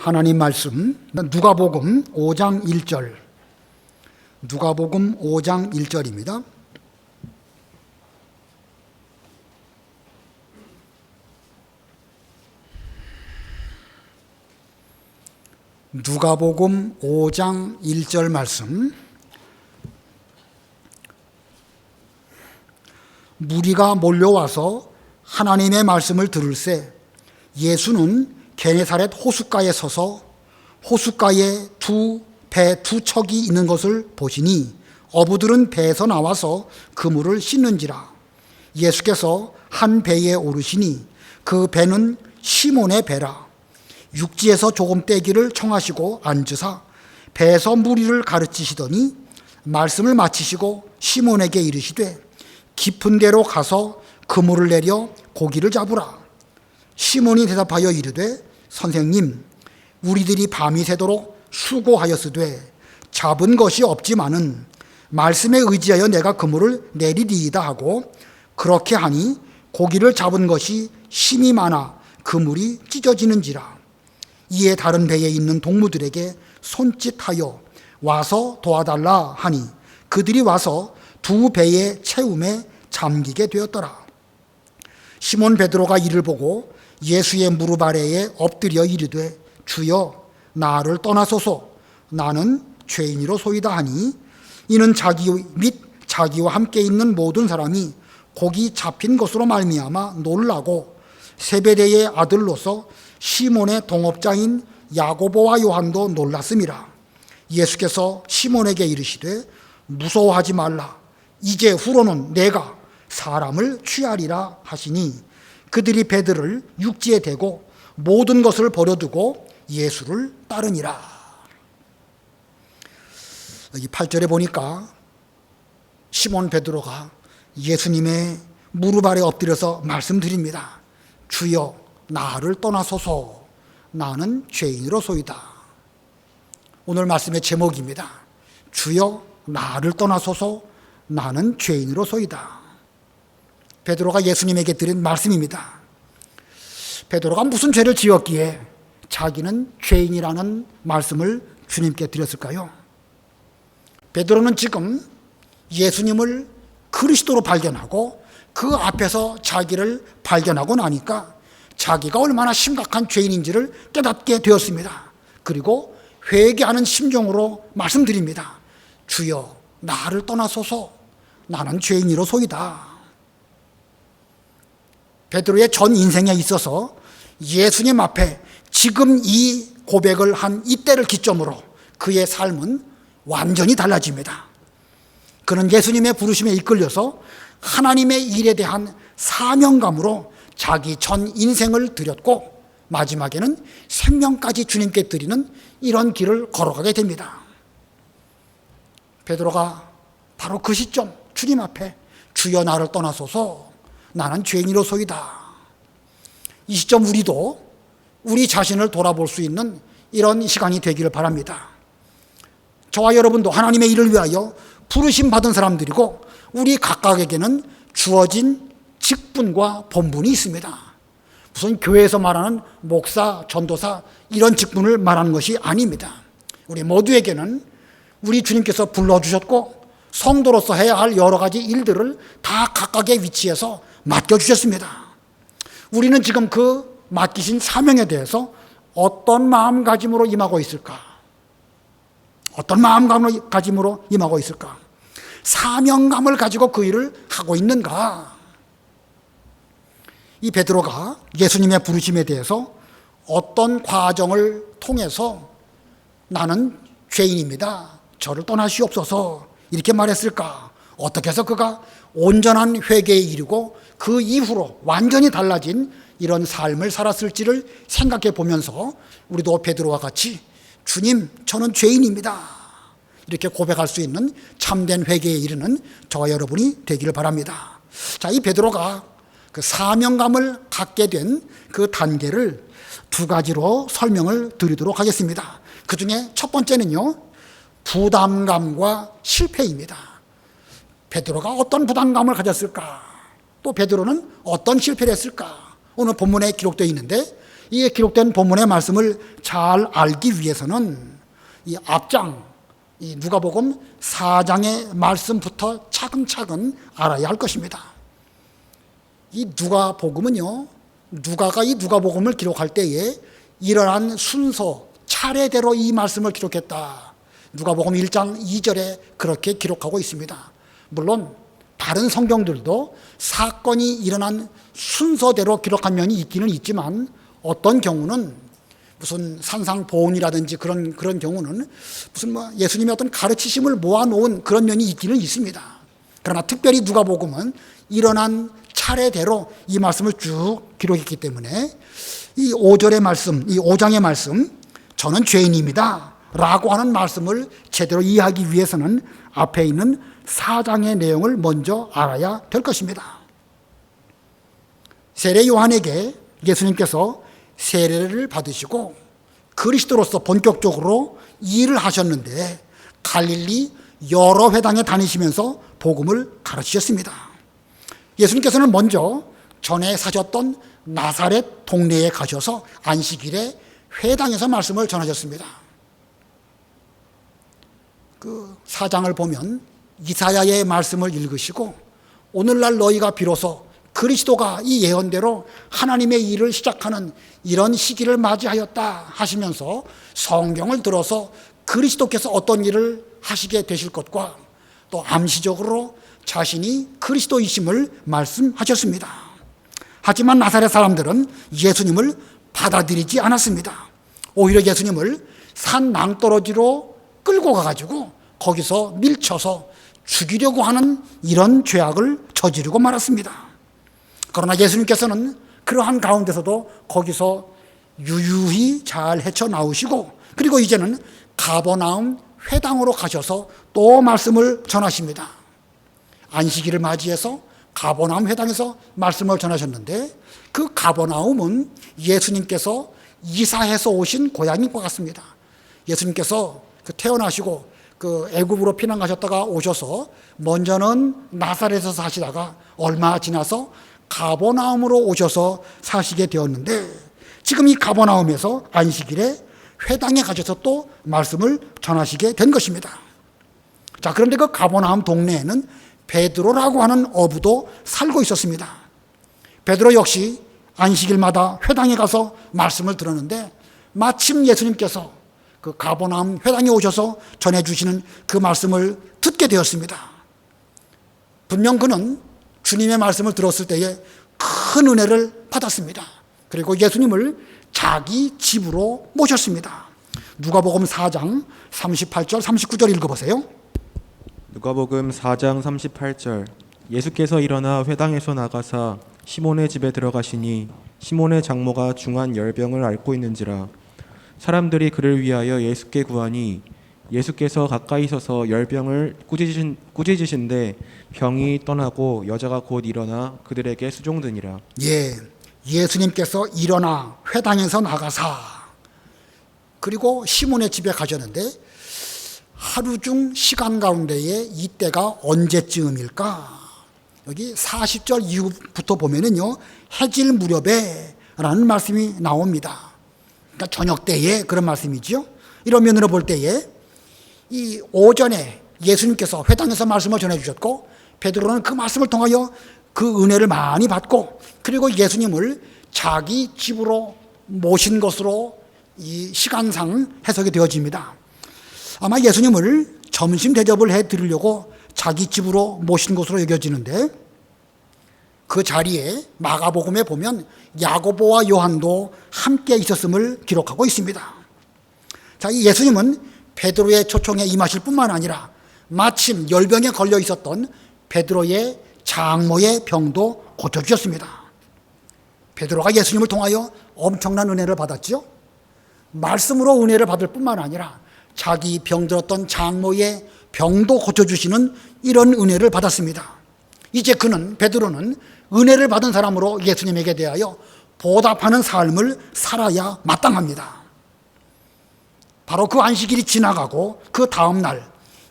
하나님 말씀 누가복음 5장 1절, 누가복음 5장 1절입니다. 누가복음 5장 1절 말씀. 무리가 몰려와서 하나님의 말씀을 들을새 예수는 게네사렛 호숫가에 서서 호숫가에 배 두 척이 있는 것을 보시니 어부들은 배에서 나와서 그물을 씻는지라. 예수께서 한 배에 오르시니 그 배는 시몬의 배라. 육지에서 조금 떼기를 청하시고 앉으사 배에서 무리를 가르치시더니 말씀을 마치시고 시몬에게 이르시되 깊은 데로 가서 그물을 내려 고기를 잡으라. 시몬이 대답하여 이르되 선생님, 우리들이 밤이 새도록 수고하였으되 잡은 것이 없지만은 말씀에 의지하여 내가 그물을 내리리이다 하고 그렇게 하니 고기를 잡은 것이 심이 많아 그물이 찢어지는지라. 이에 다른 배에 있는 동무들에게 손짓하여 와서 도와달라 하니 그들이 와서 두 배의 채움에 잠기게 되었더라. 시몬 베드로가 이를 보고 예수의 무릎 아래에 엎드려 이르되 주여 나를 떠나소서 나는 죄인이로소이다 하니 이는 자기 및 자기와 함께 있는 모든 사람이 고기 잡힌 것으로 말미암아 놀라고 세베대의 아들로서 시몬의 동업자인 야고보와 요한도 놀랐음이라. 예수께서 시몬에게 이르시되 무서워하지 말라. 이제 후로는 내가 사람을 취하리라 하시니 그들이 배들을 육지에 대고 모든 것을 버려두고 예수를 따르니라. 여기 8절에 보니까 시몬 베드로가 예수님의 무릎 아래 엎드려서 말씀드립니다. 주여 나를 떠나소서 나는 죄인으로소이다. 오늘 말씀의 제목입니다. 주여 나를 떠나소서 나는 죄인으로소이다. 베드로가 예수님에게 드린 말씀입니다. 베드로가 무슨 죄를 지었기에 자기는 죄인이라는 말씀을 주님께 드렸을까요? 베드로는 지금 예수님을 그리스도로 발견하고 그 앞에서 자기를 발견하고 나니까 자기가 얼마나 심각한 죄인인지를 깨닫게 되었습니다. 그리고 회개하는 심정으로 말씀드립니다. 주여 나를 떠나소서 나는 죄인이로소이다. 베드로의 전 인생에 있어서 예수님 앞에 지금 이 고백을 한 이때를 기점으로 그의 삶은 완전히 달라집니다. 그는 예수님의 부르심에 이끌려서 하나님의 일에 대한 사명감으로 자기 전 인생을 드렸고 마지막에는 생명까지 주님께 드리는 이런 길을 걸어가게 됩니다. 베드로가 바로 그 시점 주님 앞에 주여 나를 떠나소서 나는 죄인이로소이다. 이 시점 우리도 우리 자신을 돌아볼 수 있는 이런 시간이 되기를 바랍니다. 저와 여러분도 하나님의 일을 위하여 부르심 받은 사람들이고 우리 각각에게는 주어진 직분과 본분이 있습니다. 무슨 교회에서 말하는 목사, 전도사 이런 직분을 말하는 것이 아닙니다. 우리 모두에게는 우리 주님께서 불러주셨고 성도로서 해야 할 여러 가지 일들을 다 각각의 위치에서 맡겨주셨습니다. 우리는 지금 그 맡기신 사명에 대해서 어떤 마음가짐으로 임하고 있을까? 어떤 마음가짐으로 임하고 있을까? 사명감을 가지고 그 일을 하고 있는가? 이 베드로가 예수님의 부르심에 대해서 어떤 과정을 통해서 나는 죄인입니다. 저를 떠나시옵소서 이렇게 말했을까? 어떻게 해서 그가 온전한 회개에 이르고 그 이후로 완전히 달라진 이런 삶을 살았을지를 생각해 보면서 우리도 베드로와 같이 주님 저는 죄인입니다 이렇게 고백할 수 있는 참된 회개에 이르는 저와 여러분이 되기를 바랍니다. 자, 이 베드로가 그 사명감을 갖게 된 그 단계를 두 가지로 설명을 드리도록 하겠습니다. 그 중에 첫 번째는요, 부담감과 실패입니다. 베드로가 어떤 부담감을 가졌을까? 또 베드로는 어떤 실패를 했을까? 오늘 본문에 기록되어 있는데 이에 기록된 본문의 말씀을 잘 알기 위해서는 이 앞장, 이 누가복음 4장의 말씀부터 차근차근 알아야 할 것입니다. 이 누가복음은요, 누가가 이 누가복음을 기록할 때에 일어난 순서, 차례대로 이 말씀을 기록했다. 누가복음 1장 2절에 그렇게 기록하고 있습니다. 물론 다른 성경들도 사건이 일어난 순서대로 기록한 면이 있기는 있지만 어떤 경우는 무슨 산상보훈이라든지 그런 경우는 무슨 예수님의 어떤 가르치심을 모아놓은 그런 면이 있기는 있습니다. 그러나 특별히 누가복음은 일어난 차례대로 이 말씀을 쭉 기록했기 때문에 이 5절의 말씀, 이 5장의 말씀, 저는 죄인입니다 라고 하는 말씀을 제대로 이해하기 위해서는 앞에 있는 4장의 내용을 먼저 알아야 될 것입니다. 세례 요한에게 예수님께서 세례를 받으시고 그리스도로서 본격적으로 일을 하셨는데 갈릴리 여러 회당에 다니시면서 복음을 가르치셨습니다. 예수님께서는 먼저 전에 사셨던 나사렛 동네에 가셔서 안식일에 회당에서 말씀을 전하셨습니다. 그 4장을 보면 이사야의 말씀을 읽으시고 오늘날 너희가 비로소 그리스도가 이 예언대로 하나님의 일을 시작하는 이런 시기를 맞이하였다 하시면서 성경을 들어서 그리스도께서 어떤 일을 하시게 되실 것과 또 암시적으로 자신이 그리스도이심을 말씀하셨습니다. 하지만 나사렛 사람들은 예수님을 받아들이지 않았습니다. 오히려 예수님을 산 낭떠러지로 끌고 가가지고 거기서 밀쳐서 죽이려고 하는 이런 죄악을 저지르고 말았습니다. 그러나 예수님께서는 그러한 가운데서도 거기서 유유히 잘 헤쳐나오시고 그리고 이제는 가버나움 회당으로 가셔서 또 말씀을 전하십니다. 안식일을 맞이해서 가버나움 회당에서 말씀을 전하셨는데 그 가버나움은 예수님께서 이사해서 오신 고향인 것 같습니다. 예수님께서 태어나시고 애굽으로 피난 가셨다가 오셔서 먼저는 나사렛에서 사시다가 얼마 지나서 가버나움으로 오셔서 사시게 되었는데 지금 이 가버나움에서 안식일에 회당에 가셔서 또 말씀을 전하시게 된 것입니다. 자, 그런데 그 가버나움 동네에는 베드로라고 하는 어부도 살고 있었습니다. 베드로 역시 안식일마다 회당에 가서 말씀을 들었는데 마침 예수님께서 그 가버나움 회당에 오셔서 전해주시는 그 말씀을 듣게 되었습니다. 분명 그는 주님의 말씀을 들었을 때에 큰 은혜를 받았습니다. 그리고 예수님을 자기 집으로 모셨습니다. 누가복음 4장 38절 39절 읽어보세요. 누가복음 4장 38절 예수께서 일어나 회당에서 나가사 시몬의 집에 들어가시니 시몬의 장모가 중한 열병을 앓고 있는지라 사람들이 그를 위하여 예수께 구하니 예수께서 가까이 서서 열병을 꾸짖으신데 병이 떠나고 여자가 곧 일어나 그들에게 수종드니라. 예수님께서 일어나 회당에서 나가사 그리고 시몬의 집에 가셨는데 하루 중 시간 가운데에 이때가 언제쯤일까? 여기 40절 이후부터 보면은요 해질 무렵에 라는 말씀이 나옵니다. 그러니까 저녁 때에 그런 말씀이죠. 이런 면으로 볼 때에 이 오전에 예수님께서 회당에서 말씀을 전해주셨고 베드로는 그 말씀을 통하여 그 은혜를 많이 받고 그리고 예수님을 자기 집으로 모신 것으로 이 시간상 해석이 되어집니다. 아마 예수님을 점심 대접을 해드리려고 자기 집으로 모신 것으로 여겨지는데 그 자리에 마가복음에 보면 야고보와 요한도 함께 있었음을 기록하고 있습니다. 자, 이 예수님은 베드로의 초청에 임하실 뿐만 아니라 마침 열병에 걸려 있었던 베드로의 장모의 병도 고쳐주셨습니다. 베드로가 예수님을 통하여 엄청난 은혜를 받았죠. 말씀으로 은혜를 받을 뿐만 아니라 자기 병들었던 장모의 병도 고쳐주시는 이런 은혜를 받았습니다. 이제 베드로는 은혜를 받은 사람으로 예수님에게 대하여 보답하는 삶을 살아야 마땅합니다. 바로 그 안식일이 지나가고 그 다음 날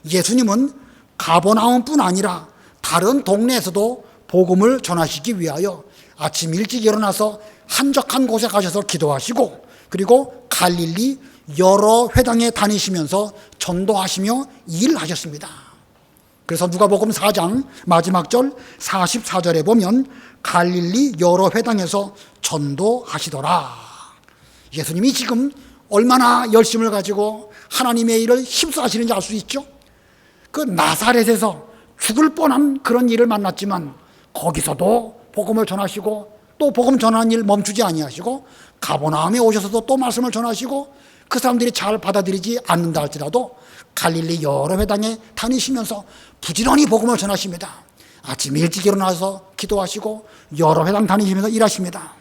예수님은 가버나움뿐 아니라 다른 동네에서도 복음을 전하시기 위하여 아침 일찍 일어나서 한적한 곳에 가셔서 기도하시고 그리고 갈릴리 여러 회당에 다니시면서 전도하시며 일하셨습니다. 그래서 누가복음 4장 마지막 절 44절에 보면 갈릴리 여러 회당에서 전도하시더라. 예수님이 지금 얼마나 열심을 가지고 하나님의 일을 힘써하시는지 알 수 있죠. 그 나사렛에서 죽을 뻔한 그런 일을 만났지만 거기서도 복음을 전하시고 또 복음 전하는 일 멈추지 아니하시고 가버나움에 오셔서도 또 말씀을 전하시고 그 사람들이 잘 받아들이지 않는다 할지라도 갈릴리 여러 회당에 다니시면서 부지런히 복음을 전하십니다. 아침 일찍 일어나서 기도하시고 여러 회당 다니시면서 일하십니다.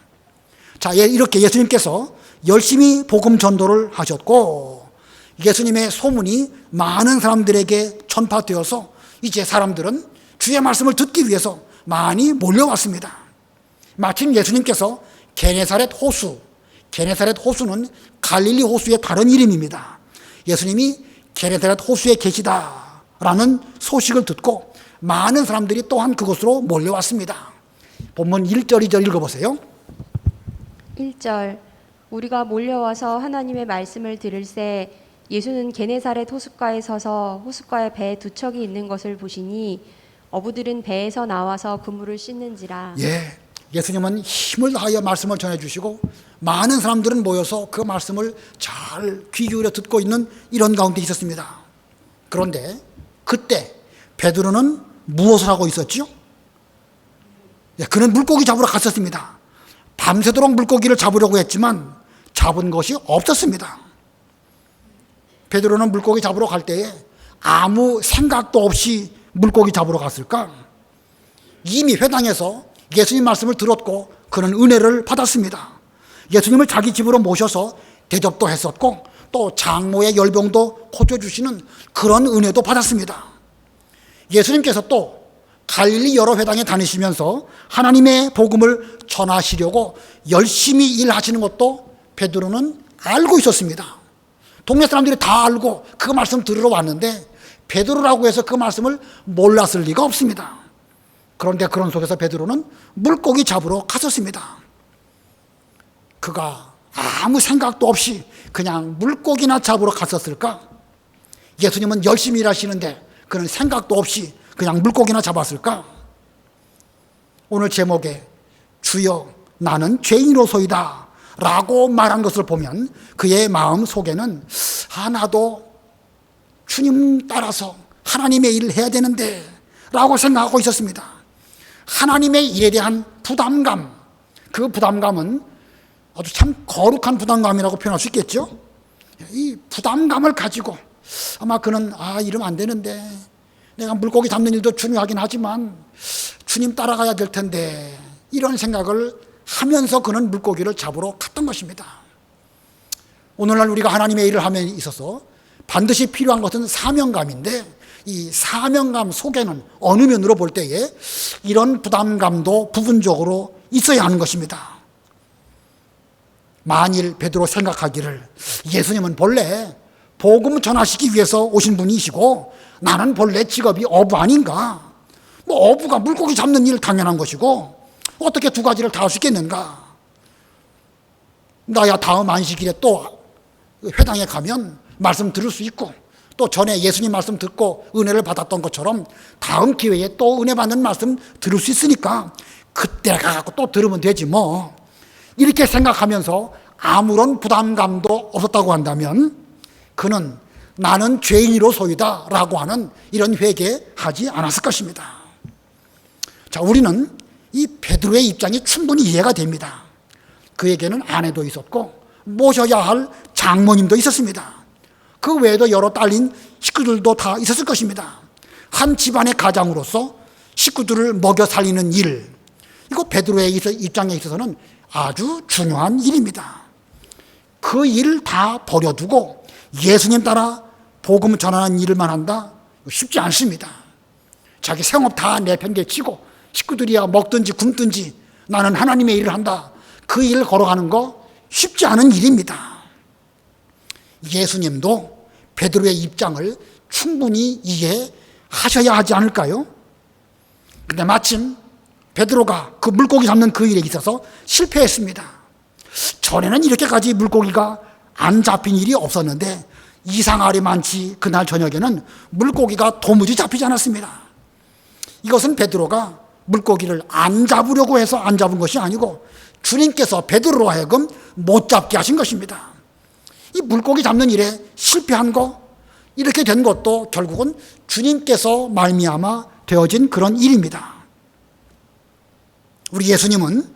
자, 이렇게 예수님께서 열심히 복음 전도를 하셨고 예수님의 소문이 많은 사람들에게 전파되어서 이제 사람들은 주의 말씀을 듣기 위해서 많이 몰려왔습니다. 마침 예수님께서 게네사렛 호수는 갈릴리 호수의 다른 이름입니다. 예수님이 게네사렛 호수에 계시다라는 소식을 듣고 많은 사람들이 또한 그곳으로 몰려왔습니다. 본문 1절 2절 읽어보세요. 1절 우리가 몰려와서 하나님의 말씀을 들을새 예수는 게네사렛 호숫가에 서서 호숫가에 배 두 척이 있는 것을 보시니 어부들은 배에서 나와서 그물을 씻는지라. 예수님은 힘을 다하여 말씀을 전해주시고 많은 사람들은 모여서 그 말씀을 잘 귀 기울여 듣고 있는 이런 가운데 있었습니다. 그런데 그때 베드로는 무엇을 하고 있었죠? 그는 물고기 잡으러 갔었습니다. 밤새도록 물고기를 잡으려고 했지만 잡은 것이 없었습니다. 베드로는 물고기 잡으러 갈 때에 아무 생각도 없이 물고기 잡으러 갔을까? 이미 회당에서 예수님 말씀을 들었고 그는 은혜를 받았습니다. 예수님을 자기 집으로 모셔서 대접도 했었고 또 장모의 열병도 고쳐주시는 그런 은혜도 받았습니다. 예수님께서 또 갈릴리 여러 회당에 다니시면서 하나님의 복음을 전하시려고 열심히 일하시는 것도 베드로는 알고 있었습니다. 동네 사람들이 다 알고 그 말씀 들으러 왔는데 베드로라고 해서 그 말씀을 몰랐을 리가 없습니다. 그런데 그런 속에서 베드로는 물고기 잡으러 갔었습니다. 그가 아무 생각도 없이 그냥 물고기나 잡으러 갔었을까? 예수님은 열심히 일하시는데 그는 생각도 없이 그냥 물고기나 잡았을까? 오늘 제목에 주여 나는 죄인으로소이다 라고 말한 것을 보면 그의 마음 속에는 나도 주님 따라서 하나님의 일을 해야 되는데 라고 생각하고 있었습니다. 하나님의 일에 대한 부담감, 그 부담감은 아주 참 거룩한 부담감이라고 표현할 수 있겠죠. 이 부담감을 가지고 아마 그는 이러면 안 되는데 내가 물고기 잡는 일도 중요하긴 하지만 주님 따라가야 될 텐데 이런 생각을 하면서 그는 물고기를 잡으러 갔던 것입니다. 오늘날 우리가 하나님의 일을 함에 있어서 반드시 필요한 것은 사명감인데 이 사명감 속에는 어느 면으로 볼 때에 이런 부담감도 부분적으로 있어야 하는 것입니다. 만일 베드로 생각하기를 예수님은 본래 복음 전하시기 위해서 오신 분이시고 나는 본래 직업이 어부 아닌가? 어부가 물고기 잡는 일 당연한 것이고 어떻게 두 가지를 다 할 수 있겠는가? 나야 다음 안식일에 또 회당에 가면 말씀 들을 수 있고 또 전에 예수님 말씀 듣고 은혜를 받았던 것처럼 다음 기회에 또 은혜 받는 말씀 들을 수 있으니까 그때 가서 또 들으면 되지 뭐. 이렇게 생각하면서 아무런 부담감도 없었다고 한다면 그는 나는 죄인으로소이다 라고 하는 이런 회개하지 않았을 것입니다. 자, 우리는 이 베드로의 입장이 충분히 이해가 됩니다. 그에게는 아내도 있었고 모셔야 할 장모님도 있었습니다. 그 외에도 여러 딸린 식구들도 다 있었을 것입니다. 한 집안의 가장으로서 식구들을 먹여 살리는 일, 이거 베드로의 입장에 있어서는 아주 중요한 일입니다. 그 일을 다 버려두고 예수님 따라 복음 전하는 일만 한다? 쉽지 않습니다. 자기 생업 다 내팽개치고 식구들이야 먹든지 굶든지 나는 하나님의 일을 한다. 그 일을 걸어가는 거 쉽지 않은 일입니다. 예수님도 베드로의 입장을 충분히 이해하셔야 하지 않을까요? 근데 마침 베드로가 그 물고기 잡는 그 일에 있어서 실패했습니다. 전에는 이렇게까지 물고기가 안 잡힌 일이 없었는데 이상할이 많지 그날 저녁에는 물고기가 도무지 잡히지 않았습니다. 이것은 베드로가 물고기를 안 잡으려고 해서 안 잡은 것이 아니고 주님께서 베드로로 하여금 못 잡게 하신 것입니다. 이 물고기 잡는 일에 실패한 거, 이렇게 된 것도 결국은 주님께서 말미암아 되어진 그런 일입니다. 우리 예수님은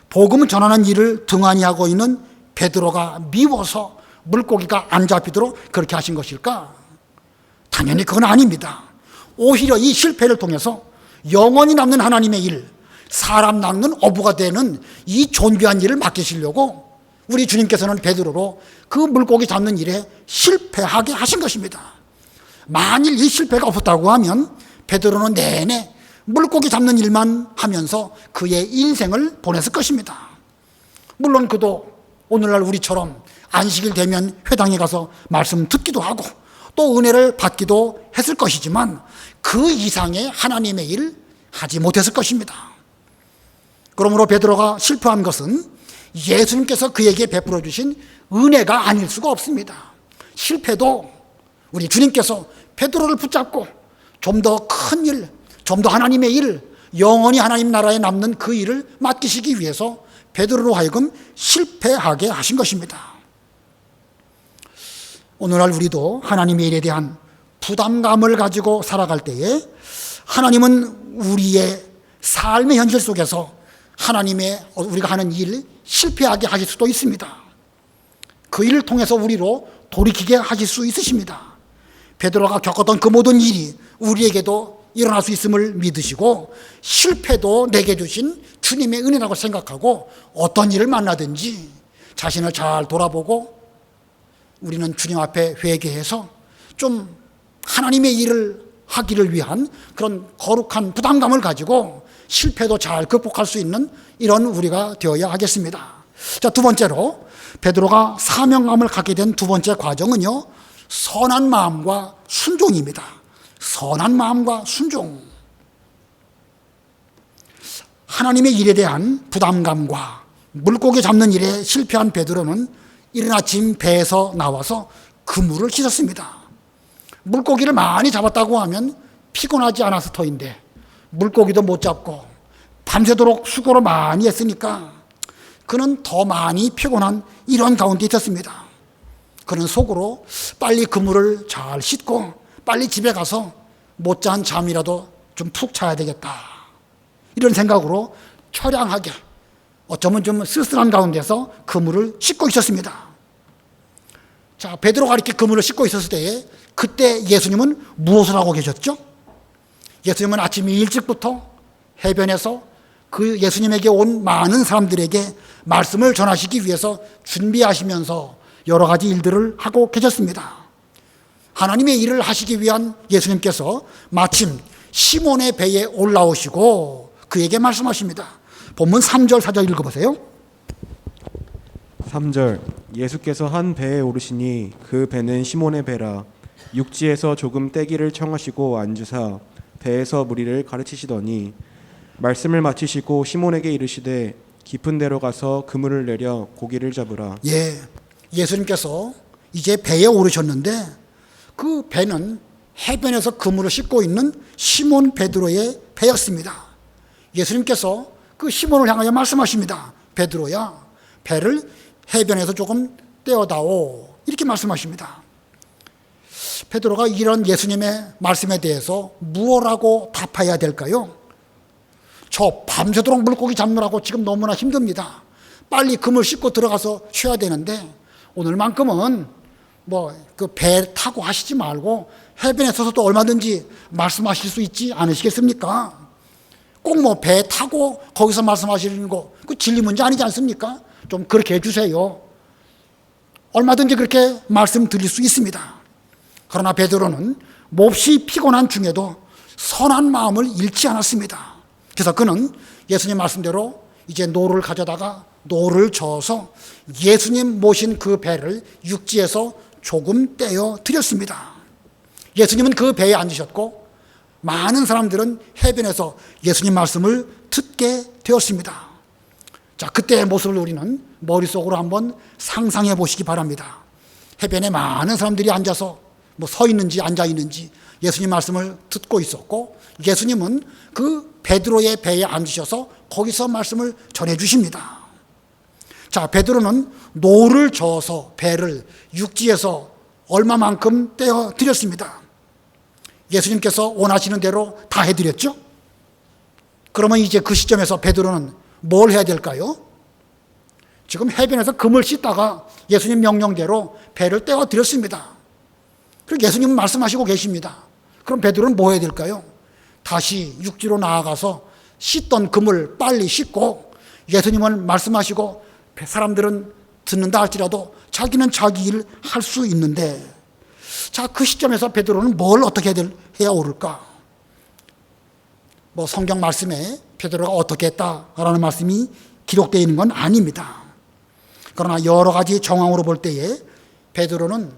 복음을 전하는 일을 등한히 하고 있는 베드로가 미워서 물고기가 안 잡히도록 그렇게 하신 것일까? 당연히 그건 아닙니다. 오히려 이 실패를 통해서 영원히 남는 하나님의 일, 사람 낚는 어부가 되는 이 존귀한 일을 맡기시려고 우리 주님께서는 베드로로 그 물고기 잡는 일에 실패하게 하신 것입니다. 만일 이 실패가 없었다고 하면 베드로는 내내 물고기 잡는 일만 하면서 그의 인생을 보냈을 것입니다. 물론 그도 오늘날 우리처럼 안식일 되면 회당에 가서 말씀 듣기도 하고 또 은혜를 받기도 했을 것이지만 그 이상의 하나님의 일 하지 못했을 것입니다. 그러므로 베드로가 실패한 것은 예수님께서 그에게 베풀어 주신 은혜가 아닐 수가 없습니다. 실패도 우리 주님께서 베드로를 붙잡고 좀 더 큰 일, 좀 더 하나님의 일, 영원히 하나님 나라에 남는 그 일을 맡기시기 위해서 베드로로 하여금 실패하게 하신 것입니다. 오늘날 우리도 하나님의 일에 대한 부담감을 가지고 살아갈 때에 하나님은 우리의 삶의 현실 속에서 하나님의 우리가 하는 일 실패하게 하실 수도 있습니다. 그 일을 통해서 우리로 돌이키게 하실 수 있으십니다. 베드로가 겪었던 그 모든 일이 우리에게도 일어날 수 있음을 믿으시고 실패도 내게 주신 주님의 은혜라고 생각하고 어떤 일을 만나든지 자신을 잘 돌아보고 우리는 주님 앞에 회개해서 좀 하나님의 일을 하기를 위한 그런 거룩한 부담감을 가지고 실패도 잘 극복할 수 있는 이런 우리가 되어야 하겠습니다. 자, 두 번째로 베드로가 사명감을 갖게 된 두 번째 과정은요, 선한 마음과 순종입니다. 선한 마음과 순종. 하나님의 일에 대한 부담감과 물고기 잡는 일에 실패한 베드로는 이른 아침 배에서 나와서 그물을 씻었습니다. 물고기를 많이 잡았다고 하면 피곤하지 않아서 터인데 물고기도 못 잡고 밤새도록 수고를 많이 했으니까 그는 더 많이 피곤한 이런 가운데 있었습니다. 그는 속으로 빨리 그물을 잘 씻고 빨리 집에 가서 못자한 잠이라도 좀 푹 자야 되겠다, 이런 생각으로 처량하게 어쩌면 좀 쓸쓸한 가운데서 그물을 씻고 있었습니다. 자, 베드로가 이렇게 그물을 씻고 있었을 때에 그때 예수님은 무엇을 하고 계셨죠? 예수님은 아침 일찍부터 해변에서 그 예수님에게 온 많은 사람들에게 말씀을 전하시기 위해서 준비하시면서 여러 가지 일들을 하고 계셨습니다. 하나님의 일을 하시기 위한 예수님께서 마침 시몬의 배에 올라오시고 그에게 말씀하십니다. 본문 3절 4절 읽어보세요. 3절 예수께서 한 배에 오르시니 그 배는 시몬의 배라. 육지에서 조금 떼기를 청하시고 앉으사 배에서 무리를 가르치시더니 말씀을 마치시고 시몬에게 이르시되 깊은 데로 가서 그물을 내려 고기를 잡으라. 예, 예수님께서 이제 배에 오르셨는데 그 배는 해변에서 그물을 씻고 있는 시몬 베드로의 배였습니다. 예수님께서 그 시몬을 향하여 말씀하십니다. 베드로야, 배를 해변에서 조금 떼어다오, 이렇게 말씀하십니다. 베드로가 이런 예수님의 말씀에 대해서 무엇라고 답해야 될까요? 저 밤새도록 물고기 잡느라고 지금 너무나 힘듭니다. 빨리 그물 씻고 들어가서 쉬어야 되는데 오늘만큼은 뭐 그 배 타고 하시지 말고 해변에 서서도 얼마든지 말씀하실 수 있지 않으시겠습니까? 꼭 뭐 배 타고 거기서 말씀하시는 거 그 진리 문제 아니지 않습니까? 좀 그렇게 해주세요. 얼마든지 그렇게 말씀드릴 수 있습니다. 그러나 베드로는 몹시 피곤한 중에도 선한 마음을 잃지 않았습니다. 그래서 그는 예수님 말씀대로 이제 노를 가져다가 노를 저어서 예수님 모신 그 배를 육지에서 조금 떼어 드렸습니다. 예수님은 그 배에 앉으셨고 많은 사람들은 해변에서 예수님 말씀을 듣게 되었습니다. 자, 그때의 모습을 우리는 머릿속으로 한번 상상해 보시기 바랍니다. 해변에 많은 사람들이 앉아서 서 있는지 앉아 있는지 예수님 말씀을 듣고 있었고, 예수님은 그 베드로의 배에 앉으셔서 거기서 말씀을 전해 주십니다. 자, 베드로는 노를 저어서 배를 육지에서 얼마만큼 떼어 드렸습니다. 예수님께서 원하시는 대로 다 해드렸죠? 그러면 이제 그 시점에서 베드로는 뭘 해야 될까요? 지금 해변에서 금을 씻다가 예수님 명령대로 배를 떼어 드렸습니다. 그리고 예수님은 말씀하시고 계십니다. 그럼 베드로는 뭐 해야 될까요? 다시 육지로 나아가서 씻던 금을 빨리 씻고, 예수님은 말씀하시고 사람들은 듣는다 할지라도 자기는 자기 일 할 수 있는데, 자, 그 시점에서 베드로는 뭘 어떻게 해야 옳을까? 성경 말씀에 베드로가 어떻게 했다라는 말씀이 기록되어 있는 건 아닙니다. 그러나 여러 가지 정황으로 볼 때에 베드로는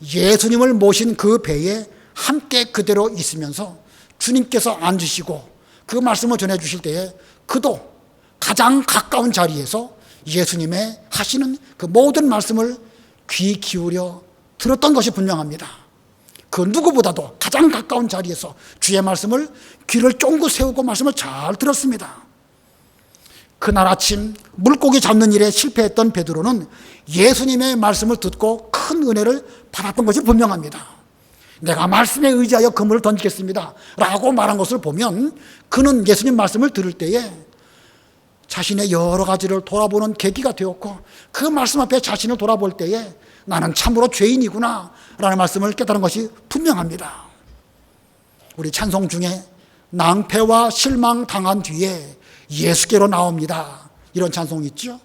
예수님을 모신 그 배에 함께 그대로 있으면서 주님께서 앉으시고 그 말씀을 전해 주실 때에 그도 가장 가까운 자리에서 예수님의 하시는 그 모든 말씀을 귀 기울여 들었던 것이 분명합니다. 그 누구보다도 가장 가까운 자리에서 주의 말씀을 귀를 쫑긋 세우고 말씀을 잘 들었습니다. 그날 아침 물고기 잡는 일에 실패했던 베드로는 예수님의 말씀을 듣고 큰 은혜를 받았던 것이 분명합니다. 내가 말씀에 의지하여 그물을 던지겠습니다 라고 말한 것을 보면, 그는 예수님 말씀을 들을 때에 자신의 여러 가지를 돌아보는 계기가 되었고, 그 말씀 앞에 자신을 돌아볼 때에 나는 참으로 죄인이구나 라는 말씀을 깨달은 것이 분명합니다. 우리 찬송 중에 낭패와 실망 당한 뒤에 예수께로 나옵니다, 이런 찬송이 있죠.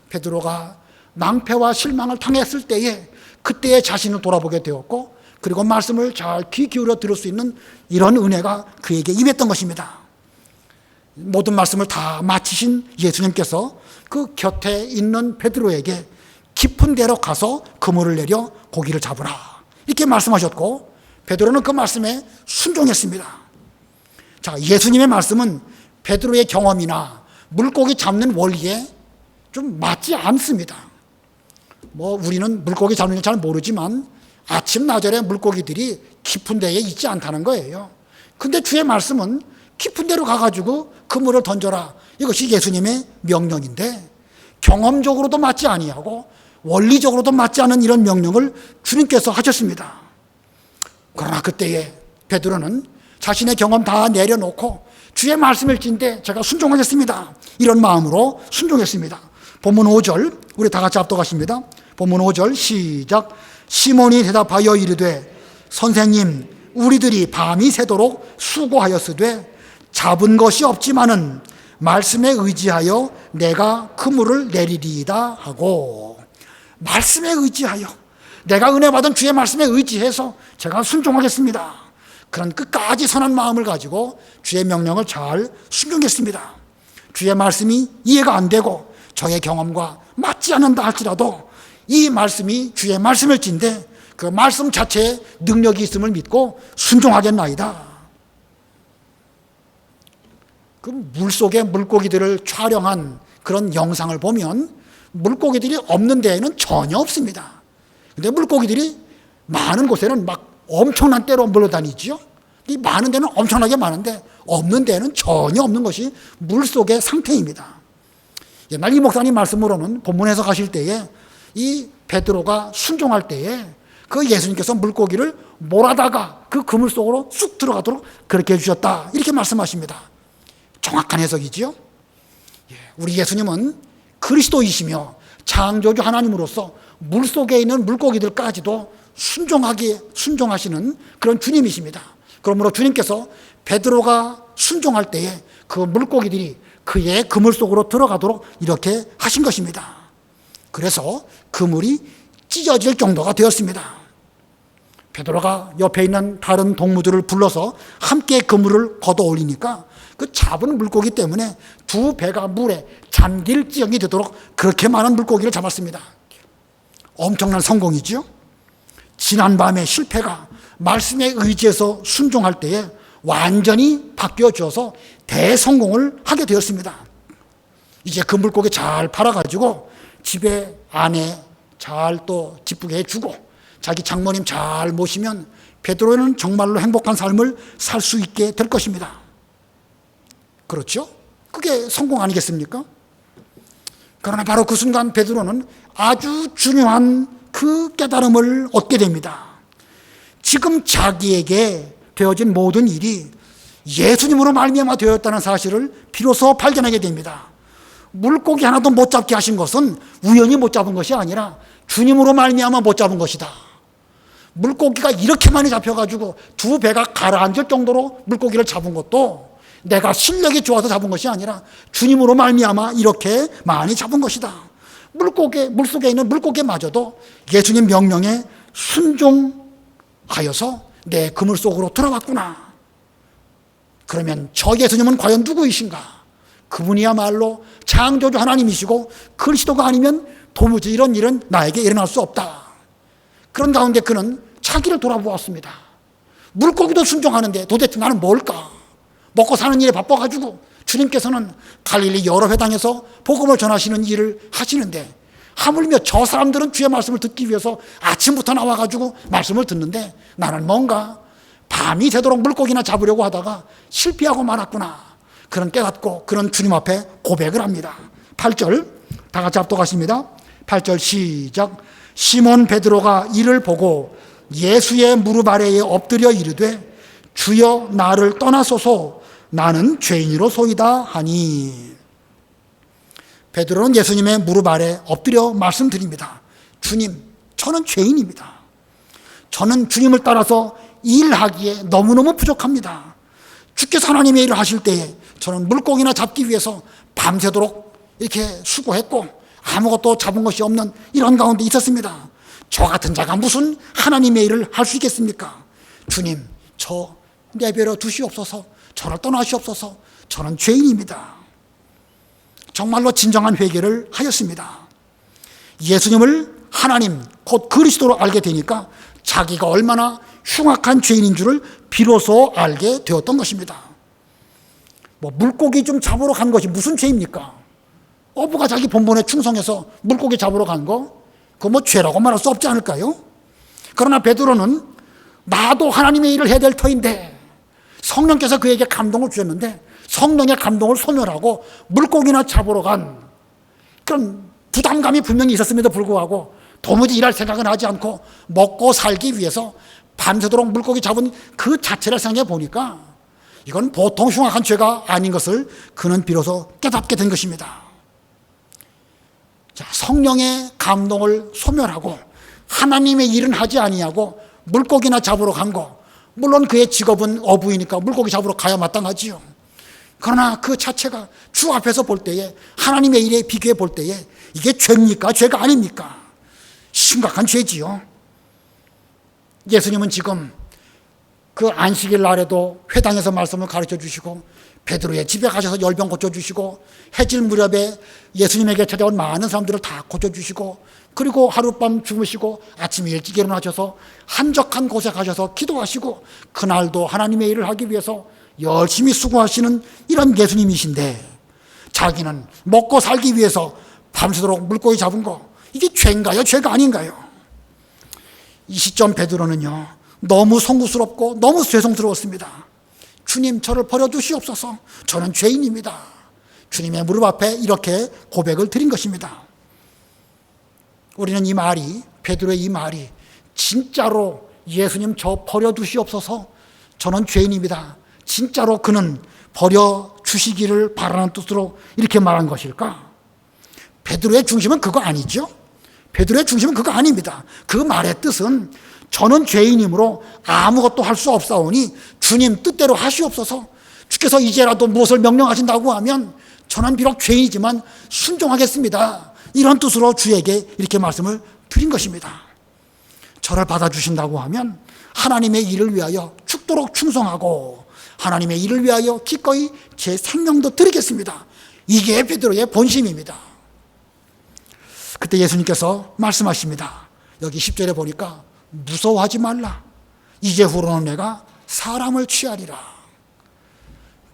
베드로가 낭패와 실망을 당했을 때에 그때의 자신을 돌아보게 되었고, 그리고 말씀을 잘 귀 기울여 들을 수 있는 이런 은혜가 그에게 임했던 것입니다. 모든 말씀을 다 마치신 예수님께서 그 곁에 있는 베드로에게 깊은 데로 가서 그물을 내려 고기를 잡으라 이렇게 말씀하셨고, 베드로는 그 말씀에 순종했습니다. 자, 예수님의 말씀은 베드로의 경험이나 물고기 잡는 원리에 좀 맞지 않습니다. 우리는 물고기 잡는 걸 잘 모르지만 아침 나절에 물고기들이 깊은 데에 있지 않다는 거예요. 근데 주의 말씀은 깊은 데로 가가지고 그물을 던져라, 이것이 예수님의 명령인데, 경험적으로도 맞지 아니하고 원리적으로도 맞지 않은 이런 명령을 주님께서 하셨습니다. 그러나 그때에 베드로는 자신의 경험 다 내려놓고 주의 말씀을 찐데 제가 순종하겠습니다, 이런 마음으로 순종했습니다. 본문 5절 우리 다 같이 합독하십니다. 본문 5절 시작. 시몬이 대답하여 이르되 선생님, 우리들이 밤이 새도록 수고하였으되 잡은 것이 없지만은 말씀에 의지하여 내가 그물을 내리리이다 하고, 말씀에 의지하여, 내가 은혜 받은 주의 말씀에 의지해서 제가 순종하겠습니다, 그런 끝까지 선한 마음을 가지고 주의 명령을 잘 순종했습니다. 주의 말씀이 이해가 안 되고 저의 경험과 맞지 않는다 할지라도 이 말씀이 주의 말씀을 찐데 그 말씀 자체에 능력이 있음을 믿고 순종하겠나이다. 그 물속에 물고기들을 촬영한 그런 영상을 보면 물고기들이 없는 데에는 전혀 없습니다. 근데 물고기들이 많은 곳에는 막 엄청난 때로 물러다니죠. 이 많은 데는 엄청나게 많은데 없는 데는 전혀 없는 것이 물속의 상태입니다. 옛날 이 목사님 말씀으로는 본문 해석하실 때에 이 베드로가 순종할 때에 그 예수님께서 물고기를 몰아다가 그 그물 속으로 쑥 들어가도록 그렇게 해주셨다, 이렇게 말씀하십니다. 정확한 해석이지요. 우리 예수님은 그리스도이시며 창조주 하나님으로서 물속에 있는 물고기들까지도 순종하시는 그런 주님이십니다. 그러므로 주님께서 베드로가 순종할 때에 그 물고기들이 그의 그물 속으로 들어가도록 이렇게 하신 것입니다. 그래서 그물이 찢어질 정도가 되었습니다. 베드로가 옆에 있는 다른 동무들을 불러서 함께 그물을 걷어 올리니까 그 잡은 물고기 때문에 두 배가 물에 잠길 지경이 되도록 그렇게 많은 물고기를 잡았습니다. 엄청난 성공이죠. 지난밤의 실패가 말씀에 의지해서 순종할 때에 완전히 바뀌어져서 대성공을 하게 되었습니다. 이제 그 물고기 잘 팔아가지고 집에 아내 잘 또 기쁘게 해주고 자기 장모님 잘 모시면 베드로는 정말로 행복한 삶을 살 수 있게 될 것입니다. 그렇죠? 그게 성공 아니겠습니까? 그러나 바로 그 순간 베드로는 아주 중요한 그 깨달음을 얻게 됩니다. 지금 자기에게 되어진 모든 일이 예수님으로 말미암아 되었다는 사실을 비로소 발견하게 됩니다. 물고기 하나도 못 잡게 하신 것은 우연히 못 잡은 것이 아니라 주님으로 말미암아 못 잡은 것이다. 물고기가 이렇게 많이 잡혀가지고 두 배가 가라앉을 정도로 물고기를 잡은 것도 내가 실력이 좋아서 잡은 것이 아니라 주님으로 말미암아 이렇게 많이 잡은 것이다. 물속에 있는 물고기마저도 예수님 명령에 순종하여서 내 그물 속으로 들어왔구나. 그러면 저 예수님은 과연 누구이신가? 그분이야말로 창조주 하나님이시고 그리스도가 아니면 도무지 이런 일은 나에게 일어날 수 없다. 그런 가운데 그는 자기를 돌아보았습니다. 물고기도 순종하는데 도대체 나는 뭘까? 먹고 사는 일에 바빠가지고 주님께서는 갈릴리 여러 회당에서 복음을 전하시는 일을 하시는데 하물며 저 사람들은 주의 말씀을 듣기 위해서 아침부터 나와가지고 말씀을 듣는데 나는 뭔가 밤이 새도록 물고기나 잡으려고 하다가 실패하고 말았구나. 그런 깨닫고 그런 주님 앞에 고백을 합니다. 8절 다 같이 합독하십니다. 8절 시작. 시몬 베드로가 이를 보고 예수의 무릎 아래에 엎드려 이르되 주여 나를 떠나소서 나는 죄인이로소이다 하니. 베드로는 예수님의 무릎 아래 엎드려 말씀드립니다. 주님, 저는 죄인입니다. 저는 주님을 따라서 일하기에 너무너무 부족합니다. 주께서 하나님의 일을 하실 때에 저는 물고기나 잡기 위해서 밤새도록 이렇게 수고했고 아무것도 잡은 것이 없는 이런 가운데 있었습니다. 저 같은 자가 무슨 하나님의 일을 할 수 있겠습니까? 주님, 저 내버려 두시옵소서. 저를 떠나시옵소서. 저는 죄인입니다. 정말로 진정한 회개를 하였습니다. 예수님을 하나님 곧 그리스도로 알게 되니까 자기가 얼마나 흉악한 죄인인 줄을 비로소 알게 되었던 것입니다. 물고기 좀 잡으러 간 것이 무슨 죄입니까? 어부가 자기 본분에 충성해서 물고기 잡으러 간 거, 그거 죄라고 말할 수 없지 않을까요? 그러나 베드로는 나도 하나님의 일을 해야 될 터인데 성령께서 그에게 감동을 주셨는데 성령의 감동을 소멸하고 물고기나 잡으러 간 그런 부담감이 분명히 있었음에도 불구하고 도무지 일할 생각은 하지 않고 먹고 살기 위해서 밤새도록 물고기 잡은 그 자체를 생각해 보니까 이건 보통 흉악한 죄가 아닌 것을 그는 비로소 깨닫게 된 것입니다. 자, 성령의 감동을 소멸하고 하나님의 일은 하지 아니하고 물고기나 잡으러 간 거, 물론 그의 직업은 어부이니까 물고기 잡으러 가야 마땅하지요. 그러나 그 자체가 주 앞에서 볼 때에 하나님의 일에 비교해 볼 때에 이게 죄입니까? 죄가 아닙니까? 심각한 죄지요. 예수님은 지금 그 안식일 날에도 회당에서 말씀을 가르쳐 주시고 베드로의 집에 가셔서 열병 고쳐주시고 해질 무렵에 예수님에게 찾아온 많은 사람들을 다 고쳐주시고 그리고 하룻밤 주무시고 아침 일찍 일어나셔서 한적한 곳에 가셔서 기도하시고 그날도 하나님의 일을 하기 위해서 열심히 수고하시는 이런 예수님이신데 자기는 먹고 살기 위해서 밤새도록 물고기 잡은 거 이게 죄인가요? 죄가 아닌가요? 이 시점 베드로는요 너무 송구스럽고 너무 죄송스러웠습니다. 주님, 저를 버려두시옵소서. 저는 죄인입니다. 주님의 무릎 앞에 이렇게 고백을 드린 것입니다. 우리는 이 말이, 베드로의 이 말이 진짜로 예수님 저 버려두시옵소서. 저는 죄인입니다. 진짜로 그는 버려주시기를 바라는 뜻으로 이렇게 말한 것일까? 베드로의 중심은 그거 아니죠? 베드로의 중심은 그거 아닙니다. 그 말의 뜻은 저는 죄인이므로 아무것도 할 수 없사오니 주님 뜻대로 하시옵소서. 주께서 이제라도 무엇을 명령하신다고 하면 저는 비록 죄인이지만 순종하겠습니다. 이런 뜻으로 주에게 이렇게 말씀을 드린 것입니다. 저를 받아주신다고 하면 하나님의 일을 위하여 죽도록 충성하고 하나님의 일을 위하여 기꺼이 제 생명도 드리겠습니다. 이게 베드로의 본심입니다. 그때 예수님께서 말씀하십니다. 여기 10절에 보니까 무서워하지 말라. 이제후로는 내가 사람을 취하리라.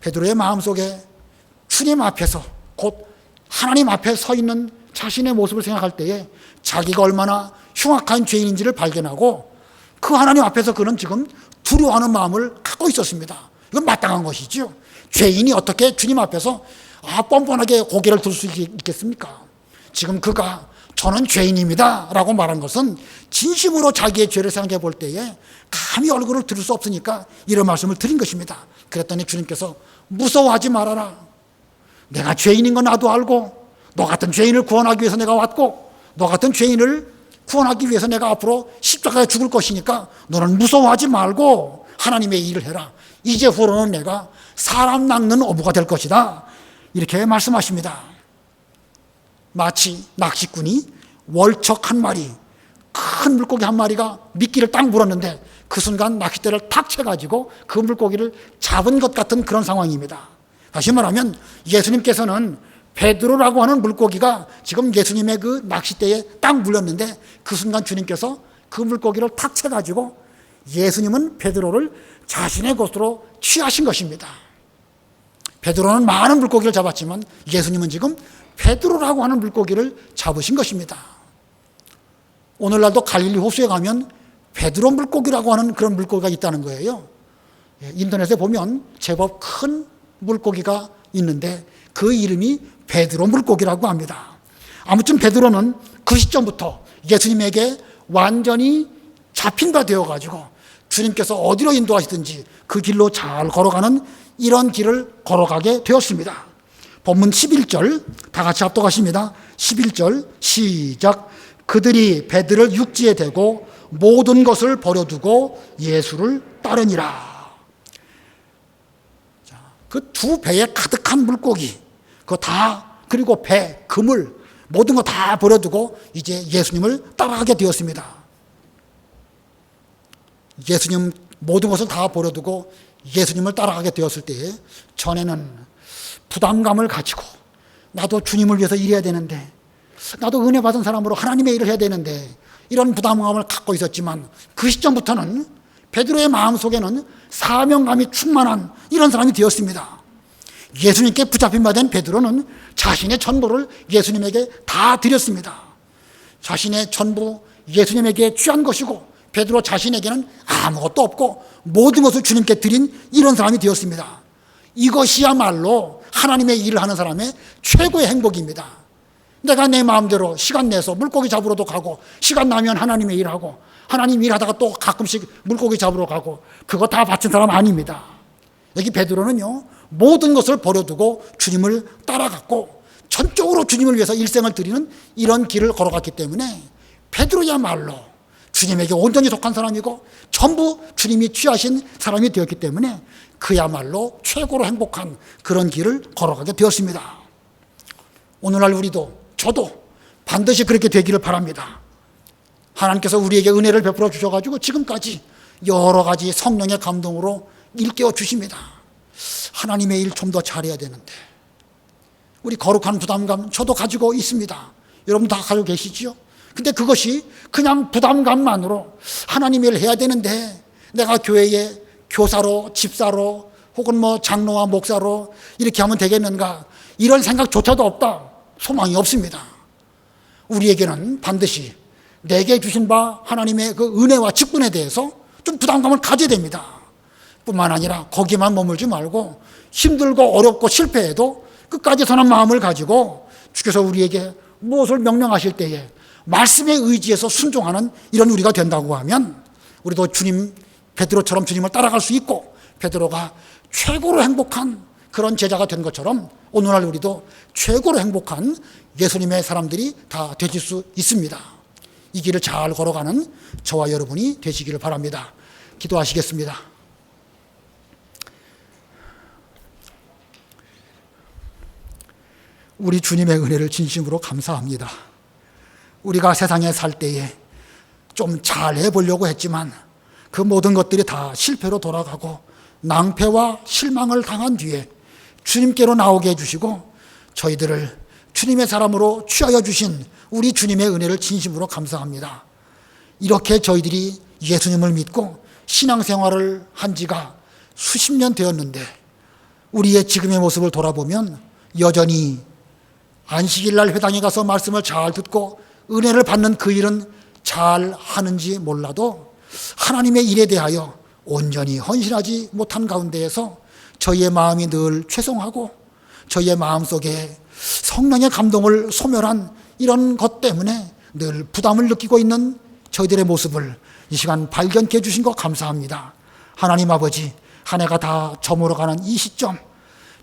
베드로의 마음속에 주님 앞에서 곧 하나님 앞에 서 있는 자신의 모습을 생각할 때에 자기가 얼마나 흉악한 죄인인지를 발견하고 그 하나님 앞에서 그는 지금 두려워하는 마음을 갖고 있었습니다. 이건 마땅한 것이죠. 죄인이 어떻게 주님 앞에서 뻔뻔하게 고개를 들 수 있겠습니까? 지금 그가 저는 죄인입니다 라고 말한 것은 진심으로 자기의 죄를 생각해 볼 때에 감히 얼굴을 들을 수 없으니까 이런 말씀을 드린 것입니다. 그랬더니 주님께서 무서워하지 말아라. 내가 죄인인 건 나도 알고 너 같은 죄인을 구원하기 위해서 내가 왔고 너 같은 죄인을 구원하기 위해서 내가 앞으로 십자가에 죽을 것이니까 너는 무서워하지 말고 하나님의 일을 해라. 이제후로는 내가 사람 낚는 어부가 될 것이다. 이렇게 말씀하십니다. 마치 낚시꾼이 월척 한 마리, 큰 물고기 한 마리가 미끼를 딱 물었는데 그 순간 낚싯대를 탁 쳐가지고 그 물고기를 잡은 것 같은 그런 상황입니다. 다시 말하면 예수님께서는 베드로라고 하는 물고기가 지금 예수님의 그 낚싯대에 딱 물렸는데 그 순간 주님께서 그 물고기를 탁 쳐가지고 예수님은 베드로를 자신의 것으로 취하신 것입니다. 베드로는 많은 물고기를 잡았지만 예수님은 지금 베드로라고 하는 물고기를 잡으신 것입니다. 오늘날도 갈릴리 호수에 가면 베드로 물고기라고 하는 그런 물고기가 있다는 거예요. 인터넷에 보면 제법 큰 물고기가 있는데 그 이름이 베드로 물고기라고 합니다. 아무튼 베드로는 그 시점부터 예수님에게 완전히 잡힌 바 되어가지고 주님께서 어디로 인도하시든지 그 길로 잘 걸어가는 이런 길을 걸어가게 되었습니다. 본문 11절 다 같이 합독하십니다. 11절 시작. 그들이 배들을 육지에 대고 모든 것을 버려두고 예수를 따르니라. 그 두 배에 가득한 물고기, 그거 다, 그리고 배, 그물, 모든 거 다 버려두고 이제 예수님을 따라가게 되었습니다. 예수님 모든 것을 다 버려두고 예수님을 따라가게 되었을 때에 전에는 부담감을 가지고 나도 주님을 위해서 일해야 되는데 나도 은혜 받은 사람으로 하나님의 일을 해야 되는데 이런 부담감을 갖고 있었지만 그 시점부터는 베드로의 마음속에는 사명감이 충만한 이런 사람이 되었습니다. 예수님께 붙잡힌 바 된 베드로는 자신의 전부를 예수님에게 다 드렸습니다. 자신의 전부 예수님에게 취한 것이고 베드로 자신에게는 아무것도 없고 모든 것을 주님께 드린 이런 사람이 되었습니다. 이것이야말로 하나님의 일을 하는 사람의 최고의 행복입니다. 내가 내 마음대로 시간 내서 물고기 잡으러도 가고 시간 나면 하나님의 일하고 하나님 일하다가 또 가끔씩 물고기 잡으러 가고 그거 다 바친 사람 아닙니다. 여기 베드로는요 모든 것을 버려두고 주님을 따라갔고 전적으로 주님을 위해서 일생을 드리는 이런 길을 걸어갔기 때문에 베드로야말로 주님에게 온전히 속한 사람이고 전부 주님이 취하신 사람이 되었기 때문에 그야말로 최고로 행복한 그런 길을 걸어가게 되었습니다. 오늘날 우리도 저도 반드시 그렇게 되기를 바랍니다. 하나님께서 우리에게 은혜를 베풀어 주셔가지고 지금까지 여러 가지 성령의 감동으로 일깨워 주십니다. 하나님의 일 좀 더 잘해야 되는데 우리 거룩한 부담감 저도 가지고 있습니다. 여러분 다 가지고 계시지요? 근데 그것이 그냥 부담감만으로 하나님의 일을 해야 되는데 내가 교회에 교사로 집사로 혹은 장로와 목사로 이렇게 하면 되겠는가 이런 생각조차도 없다. 소망이 없습니다. 우리에게는 반드시 내게 주신 바 하나님의 그 은혜와 직분에 대해서 좀 부담감을 가져야 됩니다. 뿐만 아니라 거기만 머물지 말고 힘들고 어렵고 실패해도 끝까지 선한 마음을 가지고 주께서 우리에게 무엇을 명령하실 때에 말씀에 의지해서 순종하는 이런 우리가 된다고 하면 우리도 주님 베드로처럼 주님을 따라갈 수 있고 베드로가 최고로 행복한 그런 제자가 된 것처럼 오늘날 우리도 최고로 행복한 예수님의 사람들이 다 되실 수 있습니다. 이 길을 잘 걸어가는 저와 여러분이 되시기를 바랍니다. 기도하시겠습니다. 우리 주님의 은혜를 진심으로 감사합니다. 우리가 세상에 살 때에 좀 잘해 보려고 했지만 그 모든 것들이 다 실패로 돌아가고 낭패와 실망을 당한 뒤에 주님께로 나오게 해주시고 저희들을 주님의 사람으로 취하여 주신 우리 주님의 은혜를 진심으로 감사합니다. 이렇게 저희들이 예수님을 믿고 신앙생활을 한 지가 수십 년 되었는데 우리의 지금의 모습을 돌아보면 여전히 안식일 날 회당에 가서 말씀을 잘 듣고 은혜를 받는 그 일은 잘 하는지 몰라도 하나님의 일에 대하여 온전히 헌신하지 못한 가운데에서 저희의 마음이 늘 죄송하고 저희의 마음속에 성령의 감동을 소멸한 이런 것 때문에 늘 부담을 느끼고 있는 저희들의 모습을 이 시간 발견케 해주신 것 감사합니다. 하나님 아버지, 한 해가 다 저물어가는 이 시점,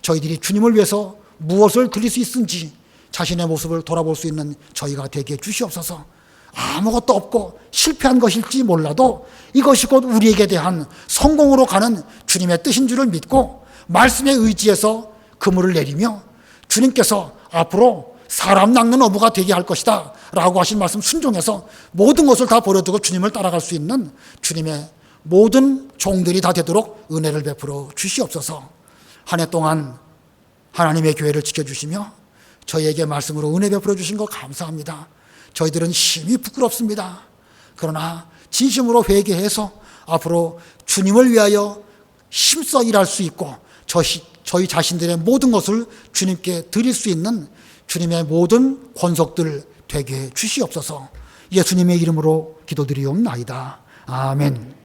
저희들이 주님을 위해서 무엇을 드릴 수 있은지 자신의 모습을 돌아볼 수 있는 저희가 되게 주시옵소서. 아무것도 없고 실패한 것일지 몰라도 이것이 곧 우리에게 대한 성공으로 가는 주님의 뜻인 줄을 믿고 말씀에 의지해서 그물을 내리며 주님께서 앞으로 사람 낚는 어부가 되게 할 것이다 라고 하신 말씀 순종해서 모든 것을 다 버려두고 주님을 따라갈 수 있는 주님의 모든 종들이 다 되도록 은혜를 베풀어 주시옵소서. 한 해 동안 하나님의 교회를 지켜주시며 저희에게 말씀으로 은혜 베풀어 주신 것 감사합니다. 저희들은 심히 부끄럽습니다. 그러나 진심으로 회개해서 앞으로 주님을 위하여 힘써 일할 수 있고 저희 자신들의 모든 것을 주님께 드릴 수 있는 주님의 모든 권속들 되게 주시옵소서. 예수님의 이름으로 기도드리옵나이다. 아멘.